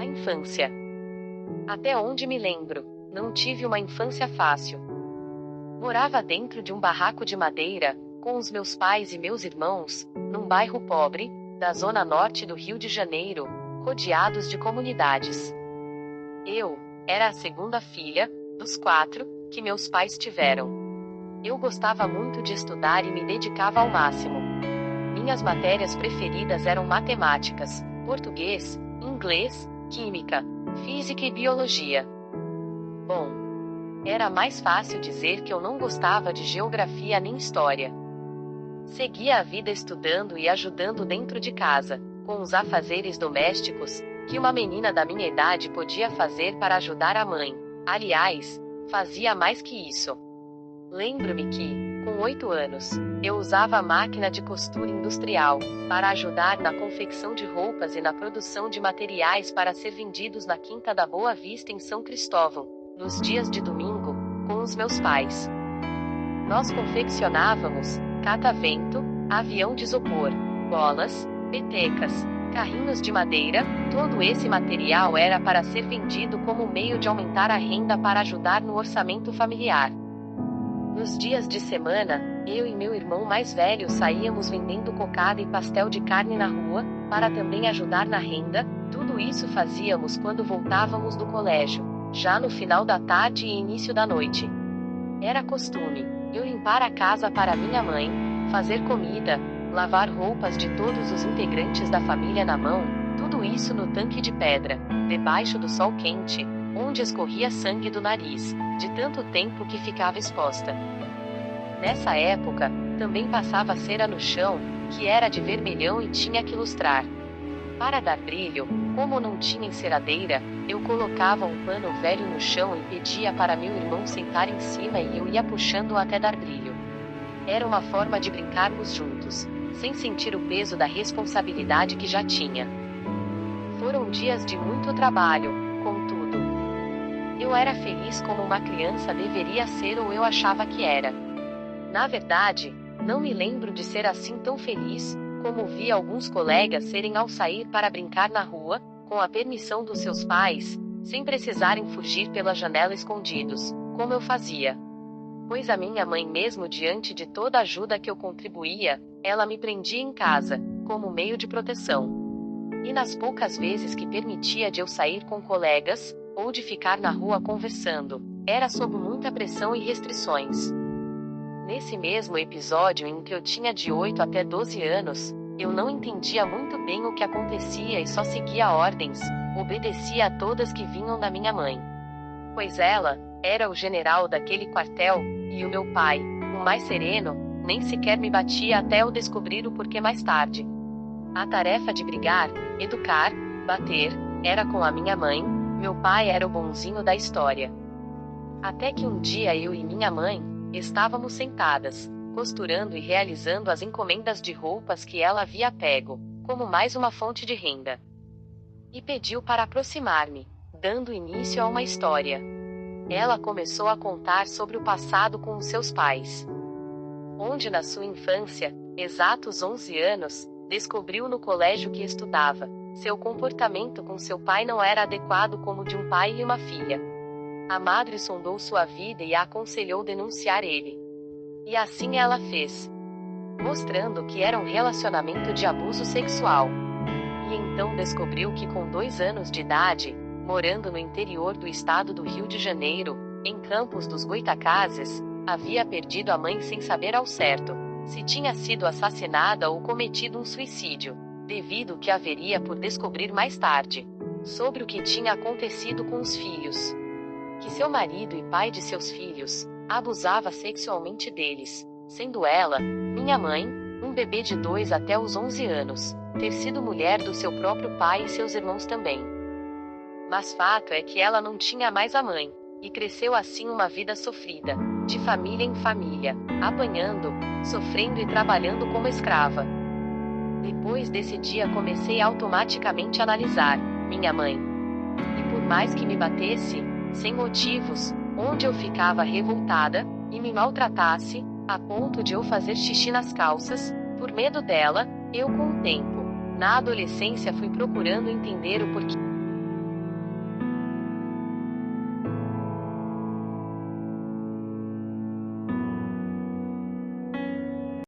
A infância. Até onde me lembro, não tive uma infância fácil. Morava dentro de um barraco de madeira, com os meus pais e meus irmãos, num bairro pobre, da zona norte do Rio de Janeiro, rodeados de comunidades. Eu era a segunda filha, dos 4, que meus pais tiveram. Eu gostava muito de estudar e me dedicava ao máximo. Minhas matérias preferidas eram matemáticas, português, inglês, química, física e biologia. Bom, era mais fácil dizer que eu não gostava de geografia nem história. Seguia a vida estudando e ajudando dentro de casa, com os afazeres domésticos, que uma menina da minha idade podia fazer para ajudar a mãe. Aliás, fazia mais que isso. Lembro-me que, com 8 anos, eu usava a máquina de costura industrial, para ajudar na confecção de roupas e na produção de materiais para ser vendidos na Quinta da Boa Vista em São Cristóvão, nos dias de domingo, com os meus pais. Nós confeccionávamos catavento, avião de isopor, bolas, petecas, carrinhos de madeira. Todo esse material era para ser vendido como meio de aumentar a renda para ajudar no orçamento familiar. Nos dias de semana, eu e meu irmão mais velho saíamos vendendo cocada e pastel de carne na rua, para também ajudar na renda. Tudo isso fazíamos quando voltávamos do colégio, já no final da tarde e início da noite. Era costume eu limpar a casa para minha mãe, fazer comida, lavar roupas de todos os integrantes da família na mão, tudo isso no tanque de pedra, debaixo do sol quente, onde escorria sangue do nariz, de tanto tempo que ficava exposta. Nessa época, também passava cera no chão, que era de vermelhão e tinha que lustrar. Para dar brilho, como não tinha enceradeira, eu colocava um pano velho no chão e pedia para meu irmão sentar em cima e eu ia puxando até dar brilho. Era uma forma de brincarmos juntos, sem sentir o peso da responsabilidade que já tinha. Foram dias de muito trabalho, contudo. Eu era feliz como uma criança deveria ser ou eu achava que era. Na verdade, não me lembro de ser assim tão feliz, como vi alguns colegas serem ao sair para brincar na rua, com a permissão dos seus pais, sem precisarem fugir pela janela escondidos, como eu fazia. Pois a minha mãe, mesmo diante de toda a ajuda que eu contribuía, ela me prendia em casa, como meio de proteção. E nas poucas vezes que permitia de eu sair com colegas, ou de ficar na rua conversando, era sob muita pressão e restrições. Nesse mesmo episódio em que eu tinha de 8 até 12 anos, eu não entendia muito bem o que acontecia e só seguia ordens, obedecia a todas que vinham da minha mãe. Pois ela era o general daquele quartel, e o meu pai, o mais sereno, nem sequer me batia até eu descobrir o porquê mais tarde. A tarefa de brigar, educar, bater, era com a minha mãe, meu pai era o bonzinho da história. Até que um dia eu e minha mãe estávamos sentadas, costurando e realizando as encomendas de roupas que ela havia pego, como mais uma fonte de renda. E pediu para aproximar-me, dando início a uma história. Ela começou a contar sobre o passado com os seus pais. Onde na sua infância, exatos 11 anos, descobriu no colégio que estudava, seu comportamento com seu pai não era adequado como de um pai e uma filha. A madre sondou sua vida e a aconselhou denunciar ele. E assim ela fez, mostrando que era um relacionamento de abuso sexual. E então descobriu que com 2 anos de idade, morando no interior do estado do Rio de Janeiro, em Campos dos Goytacazes, havia perdido a mãe sem saber ao certo se tinha sido assassinada ou cometido um suicídio, devido que haveria por descobrir mais tarde, sobre o que tinha acontecido com os filhos. Que seu marido e pai de seus filhos abusava sexualmente deles, sendo ela, minha mãe, um bebê de 2 até os 11 anos, ter sido mulher do seu próprio pai e seus irmãos também. Mas fato é que ela não tinha mais a mãe, e cresceu assim uma vida sofrida, de família em família, apanhando, sofrendo e trabalhando como escrava. Depois desse dia comecei automaticamente a analisar minha mãe. E por mais que me batesse, sem motivos, onde eu ficava revoltada, e me maltratasse, a ponto de eu fazer xixi nas calças, por medo dela, eu com o tempo, na adolescência fui procurando entender o porquê.